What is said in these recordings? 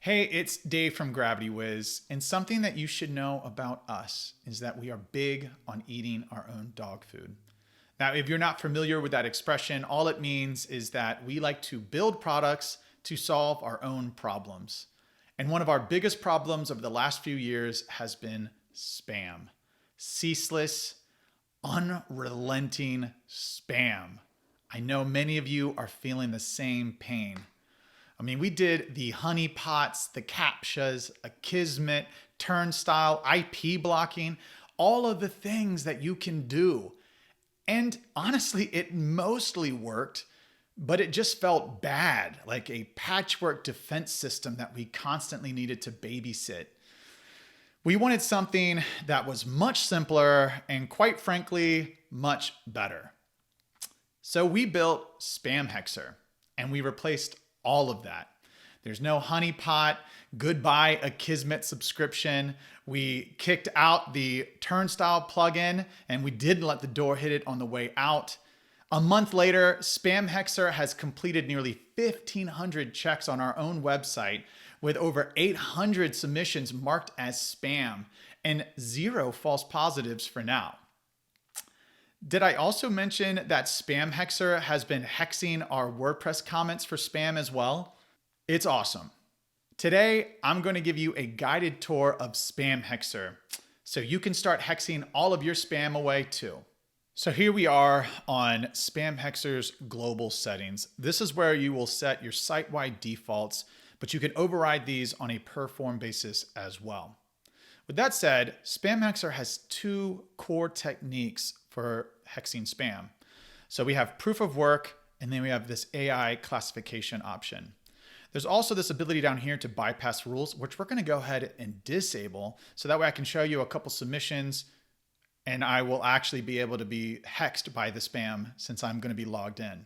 Hey, it's Dave from Gravity Wiz, and something that you should know about us is that we are big on eating our own dog food. Now, if you're not familiar with that expression, all it means is that we like to build products to solve our own problems. And one of our biggest problems over the last few years has been spam. Ceaseless, unrelenting spam. I know many of you are feeling the same pain. I mean, we did the honey pots, the CAPTCHAs, Akismet, turnstile, IP blocking, all of the things that you can do. And honestly, it mostly worked, but it just felt bad, like a patchwork defense system that we constantly needed to babysit. We wanted something that was much simpler and, quite frankly, much better. So we built Spam Hexer, and we replaced all of that. There's no honeypot, goodbye Akismet subscription. We kicked out the turnstile plugin, and we didn't let the door hit it on the way out. A month later, Spam Hexer has completed nearly 1,500 checks on our own website with over 800 submissions marked as spam and 0 false positives for now. Did I also mention that Spam Hexer has been hexing our WordPress comments for spam as well? It's awesome. Today, I'm going to give you a guided tour of Spam Hexer so you can start hexing all of your spam away too. So here we are on Spam Hexer's global settings. This is where you will set your site-wide defaults, but you can override these on a per form basis as well. With that said, Spam Hexer has 2 core techniques for hexing spam. So we have proof of work, and then we have this AI classification option. There's also this ability down here to bypass rules, which we're going to go ahead and disable. So that way I can show you a couple submissions and I will actually be able to be hexed by the spam since I'm going to be logged in.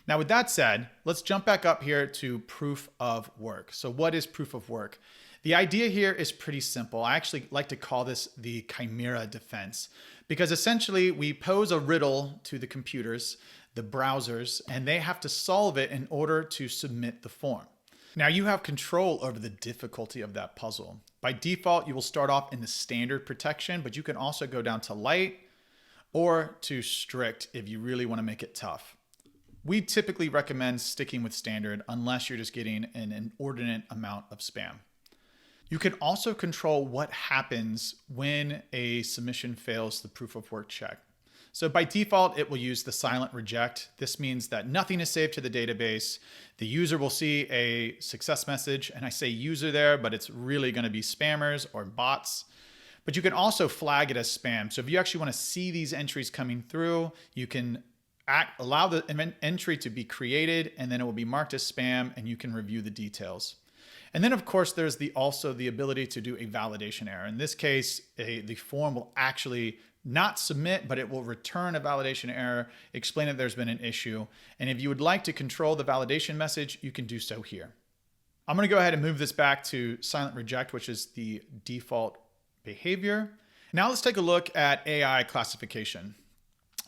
Now, with that said, let's jump back up here to proof of work. So what is proof of work? The idea here is pretty simple. I actually like to call this the chimera defense because essentially we pose a riddle to the computers, the browsers, and they have to solve it in order to submit the form. Now you have control over the difficulty of that puzzle. By default, you will start off in the standard protection, but you can also go down to light or to strict if you really want to make it tough. We typically recommend sticking with standard unless you're just getting an inordinate amount of spam. You can also control what happens when a submission fails the proof of work check. So by default, it will use the silent reject. This means that nothing is saved to the database. The user will see a success message, and I say user there, but it's really going to be spammers or bots. But you can also flag it as spam. So if you actually want to see these entries coming through, you can allow the entry to be created, and then it will be marked as spam, and you can review the details. And then, of course, there's also the ability to do a validation error. In this case, the form will actually not submit, but it will return a validation error, explain that there's been an issue. And if you would like to control the validation message, you can do so here. I'm going to go ahead and move this back to silent reject, which is the default behavior. Now let's take a look at AI classification.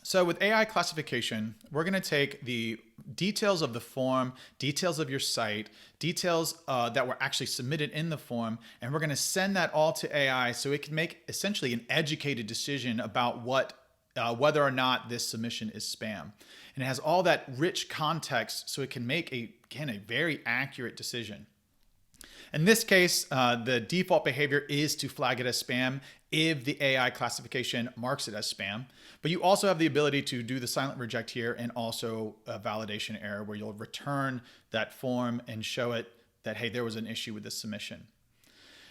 So with AI classification, we're going to take the details of the form, details of your site, details that were actually submitted in the form, and we're going to send that all to AI so it can make essentially an educated decision about whether or not this submission is spam. And it has all that rich context so it can make a very accurate decision. In this case, the default behavior is to flag it as spam if the AI classification marks it as spam. But you also have the ability to do the silent reject here and also a validation error where you'll return that form and show it that, hey, there was an issue with this submission.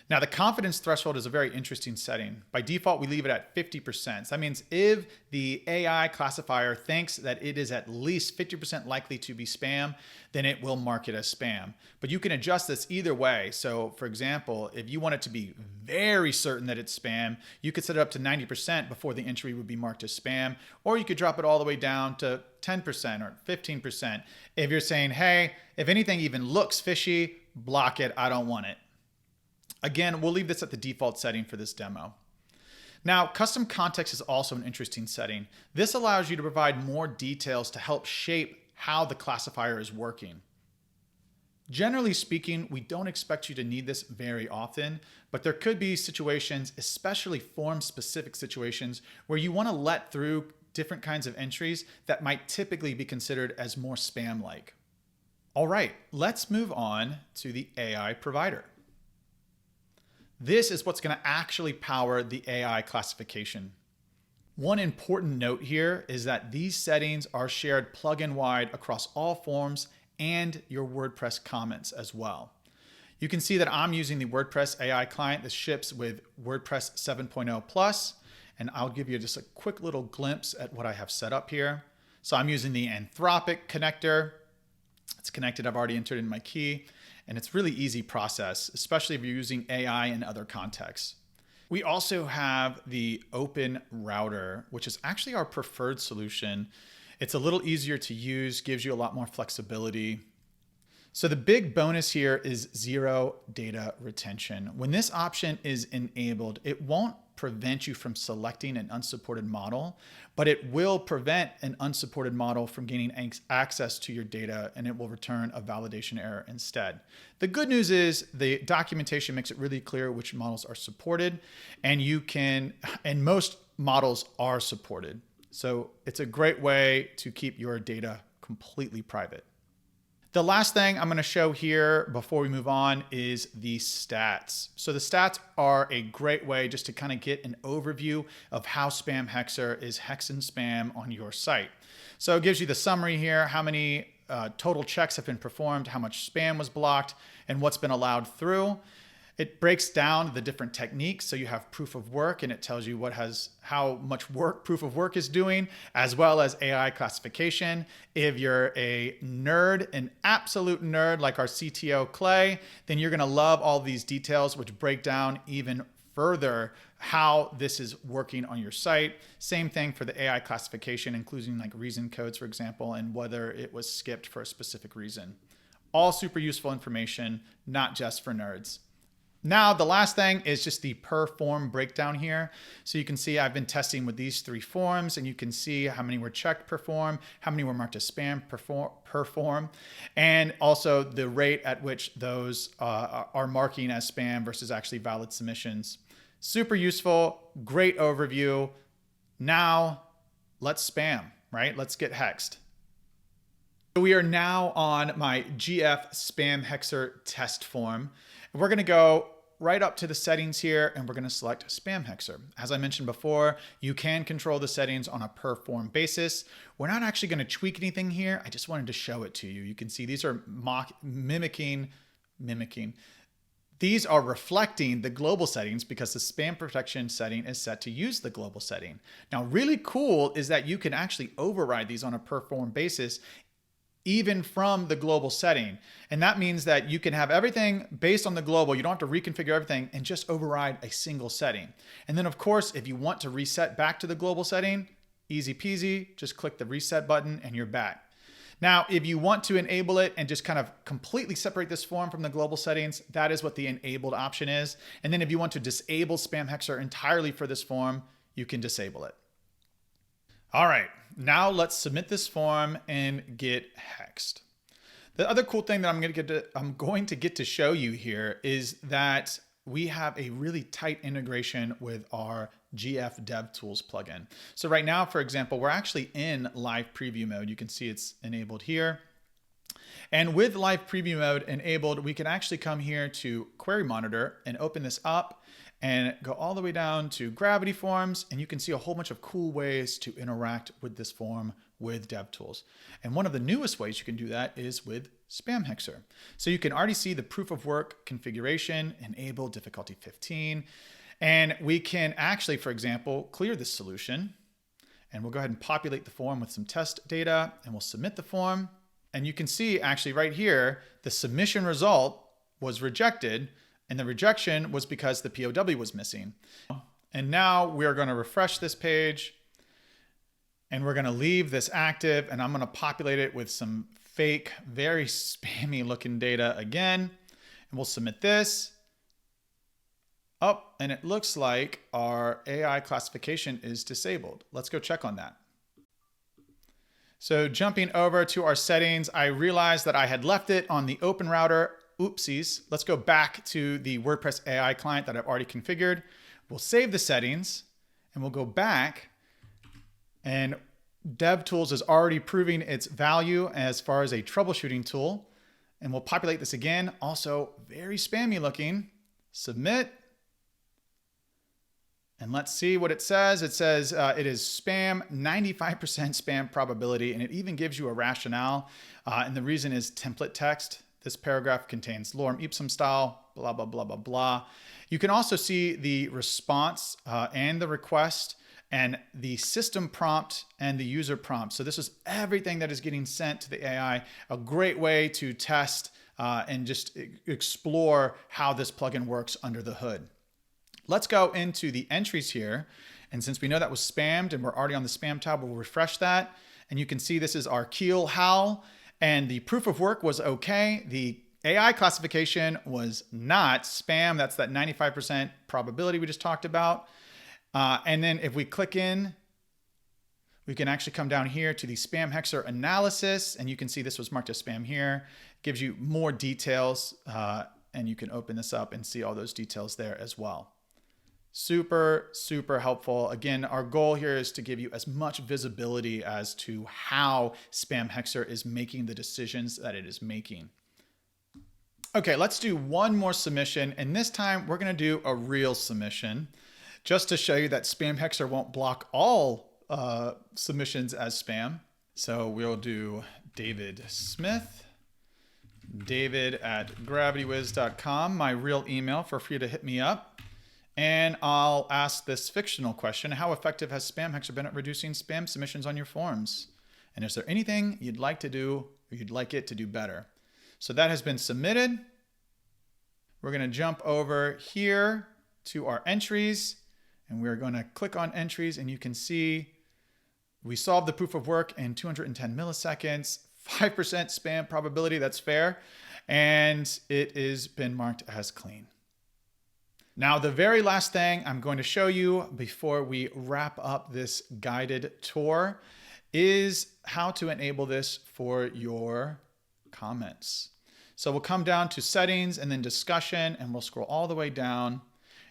Now, the confidence threshold is a very interesting setting. By default, we leave it at 50%. So that means if the AI classifier thinks that it is at least 50% likely to be spam, then it will mark it as spam. But you can adjust this either way. So for example, if you want it to be very certain that it's spam, you could set it up to 90% before the entry would be marked as spam, or you could drop it all the way down to 10% or 15%. If you're saying, hey, if anything even looks fishy, block it, I don't want it. Again, we'll leave this at the default setting for this demo. Now, custom context is also an interesting setting. This allows you to provide more details to help shape how the classifier is working. Generally speaking, we don't expect you to need this very often, but there could be situations, especially form-specific situations, where you want to let through different kinds of entries that might typically be considered as more spam-like. All right, let's move on to the AI provider. This is what's going to actually power the AI classification. One important note here is that these settings are shared plugin wide across all forms and your WordPress comments as well. You can see that I'm using the WordPress AI client that ships with WordPress 7.0 Plus, and I'll give you just a quick little glimpse at what I have set up here. So I'm using the Anthropic connector. It's connected, I've already entered in my key, and it's really easy process, especially if you're using AI in other contexts. We also have the Open Router, which is actually our preferred solution. It's a little easier to use, gives you a lot more flexibility. So the big bonus here is zero data retention. When this option is enabled, it won't prevent you from selecting an unsupported model, but it will prevent an unsupported model from gaining access to your data, and it will return a validation error instead. The good news is the documentation makes it really clear which models are supported, and most models are supported. So it's a great way to keep your data completely private. The last thing I'm going to show here before we move on is the stats. So the stats are a great way just to kind of get an overview of how Spam Hexer is hexing spam on your site. So it gives you the summary here, how many total checks have been performed, how much spam was blocked, and what's been allowed through. It breaks down the different techniques. So you have proof of work, and it tells you how much work proof of work is doing, as well as AI classification. If you're a nerd, an absolute nerd like our CTO Clay, then you're gonna love all these details, which break down even further how this is working on your site. Same thing for the AI classification, including like reason codes, for example, and whether it was skipped for a specific reason. All super useful information, not just for nerds. Now, the last thing is just the per form breakdown here. So you can see I've been testing with these 3 forms, and you can see how many were checked per form, how many were marked as spam per form, and also the rate at which those are marking as spam versus actually valid submissions. Super useful, great overview. Now, let's spam, right? Let's get hexed. So we are now on my GF Spam Hexer test form. We're going to go right up to the settings here, and we're going to select Spam Hexer. As I mentioned before, you can control the settings on a per form basis. We're not actually going to tweak anything here. I just wanted to show it to you. You can see these are mimicking. These are reflecting the global settings because the spam protection setting is set to use the global setting. Now, really cool is that you can actually override these on a per form basis even from the global setting. And that means that you can have everything based on the global. You don't have to reconfigure everything and just override a single setting. And then of course, if you want to reset back to the global setting, easy peasy, just click the reset button and you're back. Now, if you want to enable it and just kind of completely separate this form from the global settings, that is what the enabled option is. And then if you want to disable Spam Hexer entirely for this form, you can disable it. All right, now let's submit this form and get hexed. The other cool thing that I'm going to get to show you here is that we have a really tight integration with our GF DevTools plugin. So right now, for example, we're actually in live preview mode. You can see it's enabled here. And with live preview mode enabled, we can actually come here to Query Monitor and open this up and go all the way down to Gravity Forms, and you can see a whole bunch of cool ways to interact with this form with DevTools. And one of the newest ways you can do that is with Spam Hexer. So you can already see the proof of work configuration, enable difficulty 15, and we can actually, for example, clear this solution, and we'll go ahead and populate the form with some test data, and we'll submit the form. And you can see actually right here, the submission result was rejected, and the rejection was because the POW was missing. And now we're going to refresh this page, and we're going to leave this active, and I'm going to populate it with some fake, very spammy looking data again. And we'll submit this. Oh, and it looks like our AI classification is disabled. Let's go check on that. So jumping over to our settings, I realized that I had left it on the open router. Oopsies. Let's go back to the WordPress AI client that I've already configured. We'll save the settings and we'll go back, and DevTools is already proving its value as far as a troubleshooting tool. And we'll populate this again. Also very spammy looking. Submit. And let's see what it says. It says it is spam, 95% spam probability, and it even gives you a rationale. And the reason is template text. This paragraph contains lorem ipsum style, blah, blah, blah, blah, blah. You can also see the response and the request and the system prompt and the user prompt. So this is everything that is getting sent to the AI. A great way to test and just explore how this plugin works under the hood. Let's go into the entries here. And since we know that was spammed and we're already on the spam tab, we'll refresh that. And you can see this is our keel howl. And the proof of work was okay. The AI classification was not spam. That's that 95% probability we just talked about. And then if we click in, we can actually come down here to the spam hexer analysis. And you can see this was marked as spam here. It gives you more details. And you can open this up and see all those details there as well. Super, super helpful. Again, our goal here is to give you as much visibility as to how Spam Hexer is making the decisions that it is making. Okay, let's do one more submission. And this time we're going to do a real submission just to show you that Spam Hexer won't block all submissions as spam. So we'll do David Smith, david@gravitywiz.com, my real email for free to hit me up. And I'll ask this fictional question: how effective has Spam Hexer been at reducing spam submissions on your forums? And is there anything you'd like to do or you'd like it to do better? So that has been submitted. We're going to jump over here to our entries, and we're going to click on entries, and you can see we solved the proof of work in 210 milliseconds, 5% spam probability, that's fair, and it has been marked as clean. Now, the very last thing I'm going to show you before we wrap up this guided tour is how to enable this for your comments. So we'll come down to settings and then discussion, and we'll scroll all the way down.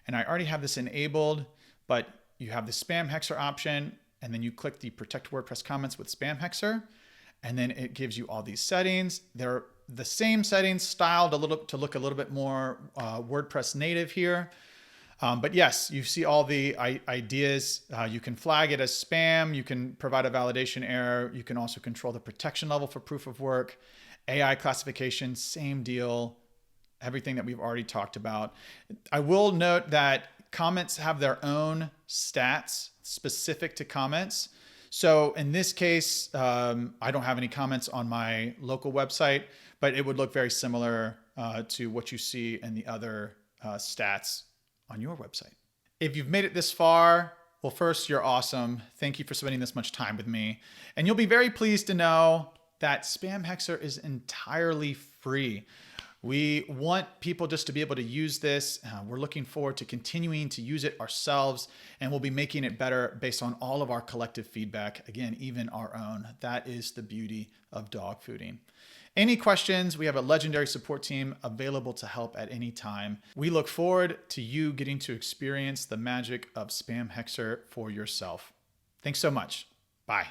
And I already have this enabled, but you have the Spam Hexer option, and then you click the Protect WordPress Comments with Spam Hexer, and then it gives you all these settings. They're the same settings styled to look a little bit more WordPress native here. But yes, you see all the ideas. You can flag it as spam. You can provide a validation error. You can also control the protection level for proof of work. AI classification, same deal. Everything that we've already talked about. I will note that comments have their own stats specific to comments. So in this case, I don't have any comments on my local website, but it would look very similar to what you see in the other stats on your website. If you've made it this far, well, first, you're awesome. Thank you for spending this much time with me. And you'll be very pleased to know that Spam Hexer is entirely free. We want people just to be able to use this. We're looking forward to continuing to use it ourselves, and we'll be making it better based on all of our collective feedback. Again, even our own. That is the beauty of dog fooding. Any questions? We have a legendary support team available to help at any time. We look forward to you getting to experience the magic of Spam Hexer for yourself. Thanks so much. Bye.